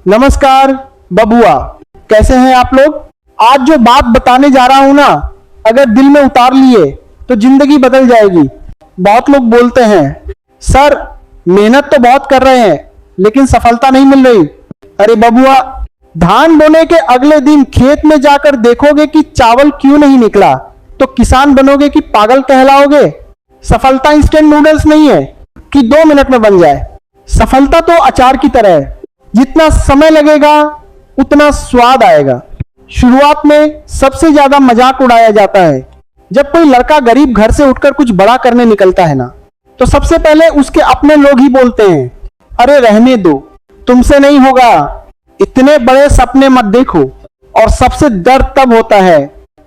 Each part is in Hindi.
नमस्कार बबुआ, कैसे हैं आप लोग। आज जो बात बताने जा रहा हूं ना, अगर दिल में उतार लिए तो जिंदगी बदल जाएगी। बहुत लोग बोलते हैं सर मेहनत तो बहुत कर रहे हैं लेकिन सफलता नहीं मिल रही। अरे बबुआ, धान बोने के अगले दिन खेत में जाकर देखोगे कि चावल क्यों नहीं निकला तो किसान बनोगे कि पागल कहलाओगे। सफलता इंस्टेंट नूडल्स नहीं है कि 2 मिनट में बन जाए। सफलता तो अचार की तरह है, जितना समय लगेगा उतना स्वाद आएगा। शुरुआत में सबसे ज्यादा मजाक उड़ाया जाता है। जब कोई लड़का गरीब घर से उठकर कुछ बड़ा करने निकलता है ना, तो सबसे पहले उसके अपने लोग ही बोलते हैं, अरे रहने दो, तुमसे नहीं होगा, इतने बड़े सपने मत देखो। और सबसे दर्द तब होता है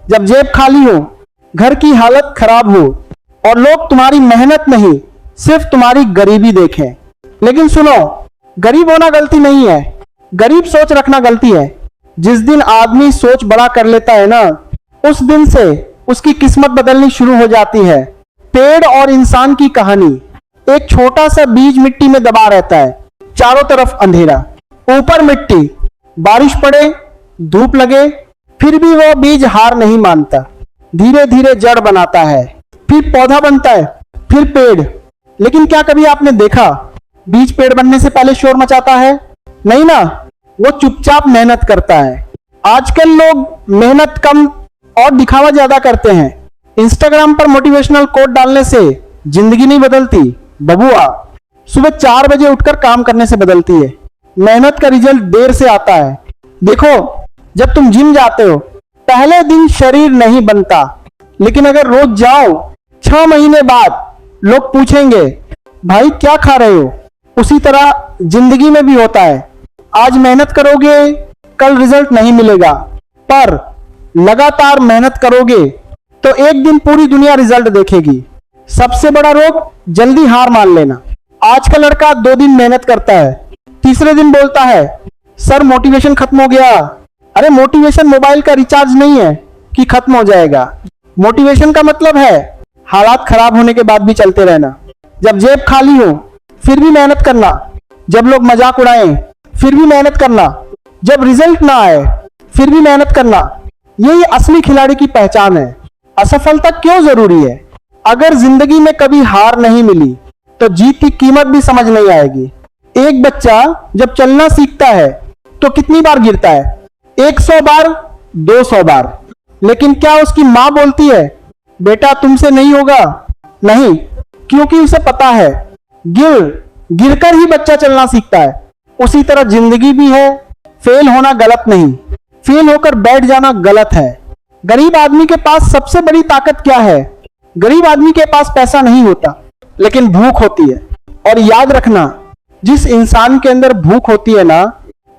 जब जेब खाली हो, घर की हालत खराब हो और लोग तुम्हारी मेहनत नहीं सिर्फ तुम्हारी गरीबी देखें। लेकिन सुनो, गरीब होना गलती नहीं है, गरीब सोच रखना गलती है। जिस दिन आदमी सोच बड़ा कर लेता है ना, उस दिन से उसकी किस्मत बदलनी शुरू हो जाती है। पेड़ और इंसान की कहानी। एक छोटा सा बीज मिट्टी में दबा रहता है, चारों तरफ अंधेरा, ऊपर मिट्टी, बारिश पड़े, धूप लगे, फिर भी वह बीज हार नहीं मानता। धीरे धीरे जड़ बनाता है, फिर पौधा बनता है, फिर पेड़। लेकिन क्या कभी आपने देखा बीज पेड़ बनने से पहले शोर मचाता है? नहीं ना, वो चुपचाप मेहनत करता है। आजकल लोग मेहनत कम और दिखावा ज्यादा करते हैं। इंस्टाग्राम पर मोटिवेशनल कोट डालने से जिंदगी नहीं बदलती बबुआ, सुबह 4 बजे उठकर काम करने से बदलती है। मेहनत का रिजल्ट देर से आता है। देखो, जब तुम जिम जाते हो पहले दिन शरीर नहीं बनता, लेकिन अगर रोज जाओ 6 महीने बाद लोग पूछेंगे भाई क्या खा रहे हो। उसी तरह जिंदगी में भी होता है। आज मेहनत करोगे, कल रिजल्ट नहीं मिलेगा, पर लगातार मेहनत करोगे तो एक दिन पूरी दुनिया रिजल्ट देखेगी। सबसे बड़ा रोग जल्दी हार मान लेना। आज का लड़का 2 दिन मेहनत करता है, तीसरे दिन बोलता है सर मोटिवेशन खत्म हो गया। अरे मोटिवेशन मोबाइल का रिचार्ज नहीं है कि खत्म हो जाएगा। मोटिवेशन का मतलब है हालात खराब होने के बाद भी चलते रहना। जब जेब खाली हो फिर भी मेहनत करना, जब लोग मजाक उड़ाएं फिर भी मेहनत करना, जब रिजल्ट ना आए फिर भी मेहनत करना। यही असली खिलाड़ी की पहचान है। असफलता क्यों जरूरी है? अगर जिंदगी में कभी हार नहीं मिली तो जीत की कीमत भी समझ नहीं आएगी। एक बच्चा जब चलना सीखता है तो कितनी बार गिरता है? 100 बार, 200 बार। लेकिन क्या उसकी मां बोलती है बेटा तुमसे नहीं होगा? नहीं, क्योंकि उसे पता है गिरकर ही बच्चा चलना सीखता है। उसी तरह जिंदगी भी है। फेल होना गलत नहीं, फेल होकर बैठ जाना गलत है। गरीब आदमी के पास सबसे बड़ी ताकत क्या है? गरीब आदमी के पास पैसा नहीं होता, लेकिन भूख होती है। और याद रखना, जिस इंसान के अंदर भूख होती है ना,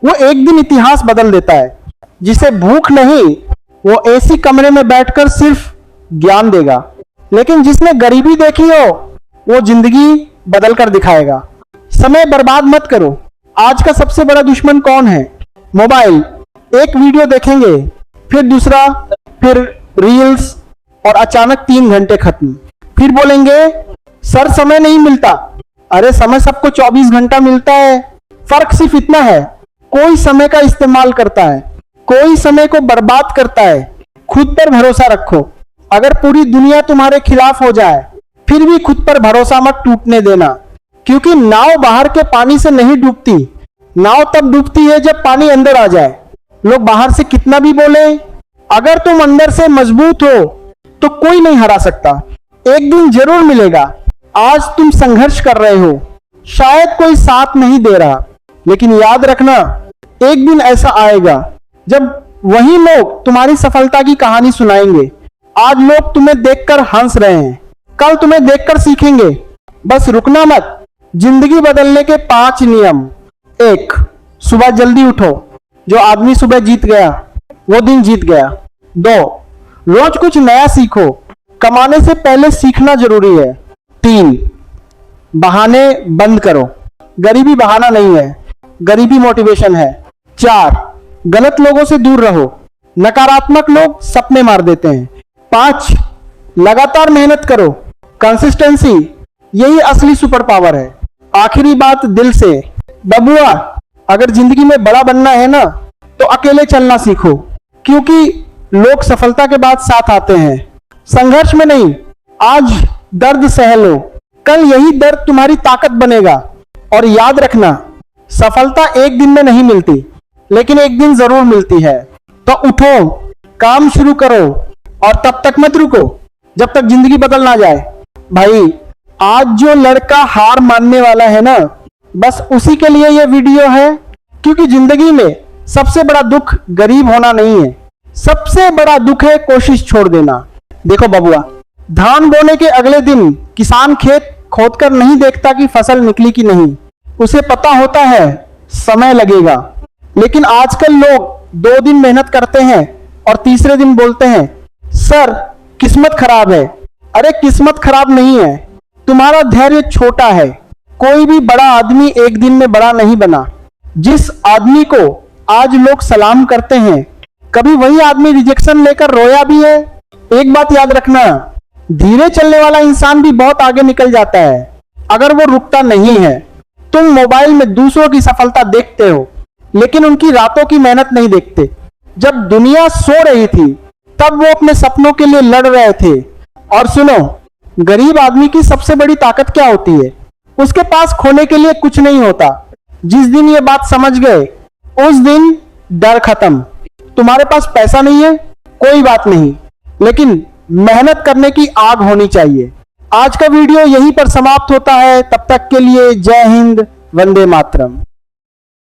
वो एक दिन इतिहास बदल देता है। जिसे भूख नहीं, वो एसी कमरे में बैठकर सिर्फ ज्ञान देगा। लेकिन जिसने गरीबी देखी हो, वो जिंदगी बदल कर दिखाएगा। समय बर्बाद मत करो। आज का सबसे बड़ा दुश्मन कौन है? मोबाइल। एक वीडियो देखेंगे, फिर दूसरा, फिर रील्स, और अचानक 3 घंटे खत्म। फिर बोलेंगे सर समय नहीं मिलता। अरे समय सबको 24 घंटा मिलता है। फर्क सिर्फ इतना है, कोई समय का इस्तेमाल करता है, कोई समय को बर्बाद करता है। खुद पर भरोसा रखो। अगर पूरी दुनिया तुम्हारे खिलाफ हो जाए फिर भी खुद पर भरोसा मत टूटने देना, क्योंकि नाव बाहर के पानी से नहीं डूबती। नाव तब डूबती है जब पानी अंदर आ जाए। लोग बाहर से कितना भी बोले, अगर तुम अंदर से मजबूत हो तो कोई नहीं हरा सकता। एक दिन जरूर मिलेगा। आज तुम संघर्ष कर रहे हो, शायद कोई साथ नहीं दे रहा, लेकिन याद रखना एक दिन ऐसा आएगा जब वही लोग तुम्हारी सफलता की कहानी सुनाएंगे। आज लोग तुम्हें देखकर हंस रहे हैं, कल तुम्हें देखकर सीखेंगे। बस रुकना मत। जिंदगी बदलने के 5 नियम। 1, सुबह जल्दी उठो। जो आदमी सुबह जीत गया वो दिन जीत गया। 2, रोज कुछ नया सीखो। कमाने से पहले सीखना जरूरी है। 3, बहाने बंद करो। गरीबी बहाना नहीं है, गरीबी मोटिवेशन है। 4, गलत लोगों से दूर रहो। नकारात्मक लोग सपने मार देते हैं। 5, लगातार मेहनत करो। कंसिस्टेंसी यही असली सुपर पावर है। आखिरी बात दिल से, बबुआ अगर जिंदगी में बड़ा बनना है ना तो अकेले चलना सीखो, क्योंकि लोग सफलता के बाद साथ आते हैं, संघर्ष में नहीं। आज दर्द सह लो, कल यही दर्द तुम्हारी ताकत बनेगा। और याद रखना, सफलता एक दिन में नहीं मिलती, लेकिन एक दिन जरूर मिलती है। तो उठो, काम शुरू करो और तब तक मत रुको जब तक जिंदगी बदल ना जाए। भाई, आज जो लड़का हार मानने वाला है ना, बस उसी के लिए यह वीडियो है, क्योंकि जिंदगी में सबसे बड़ा दुख गरीब होना नहीं है, सबसे बड़ा दुख है कोशिश छोड़ देना। देखो बबुआ, धान बोने के अगले दिन किसान खेत खोदकर नहीं देखता कि फसल निकली कि नहीं, उसे पता होता है समय लगेगा। लेकिन आजकल लोग 2 दिन मेहनत करते हैं और तीसरे दिन बोलते हैं सर किस्मत खराब है। अरे किस्मत खराब नहीं है, तुम्हारा धैर्य छोटा है। कोई भी बड़ा आदमी एक दिन में बड़ा नहीं बना। जिस आदमी को आज लोग सलाम करते हैं, कभी वही आदमी रिजेक्शन लेकर रोया भी है। एक बात याद रखना, धीरे चलने वाला इंसान भी बहुत आगे निकल जाता है अगर वो रुकता नहीं है। तुम मोबाइल में दूसरों की सफलता देखते हो, लेकिन उनकी रातों की मेहनत नहीं देखते। जब दुनिया सो रही थी तब वो अपने सपनों के लिए लड़ रहे थे। और सुनो, गरीब आदमी की सबसे बड़ी ताकत क्या होती है? उसके पास खोने के लिए कुछ नहीं होता। जिस दिन ये बात समझ गए, उस दिन डर खत्म। तुम्हारे पास पैसा नहीं है, कोई बात नहीं, लेकिन मेहनत करने की आग होनी चाहिए। आज का वीडियो यहीं पर समाप्त होता है। तब तक के लिए जय हिंद, वंदे मातरम।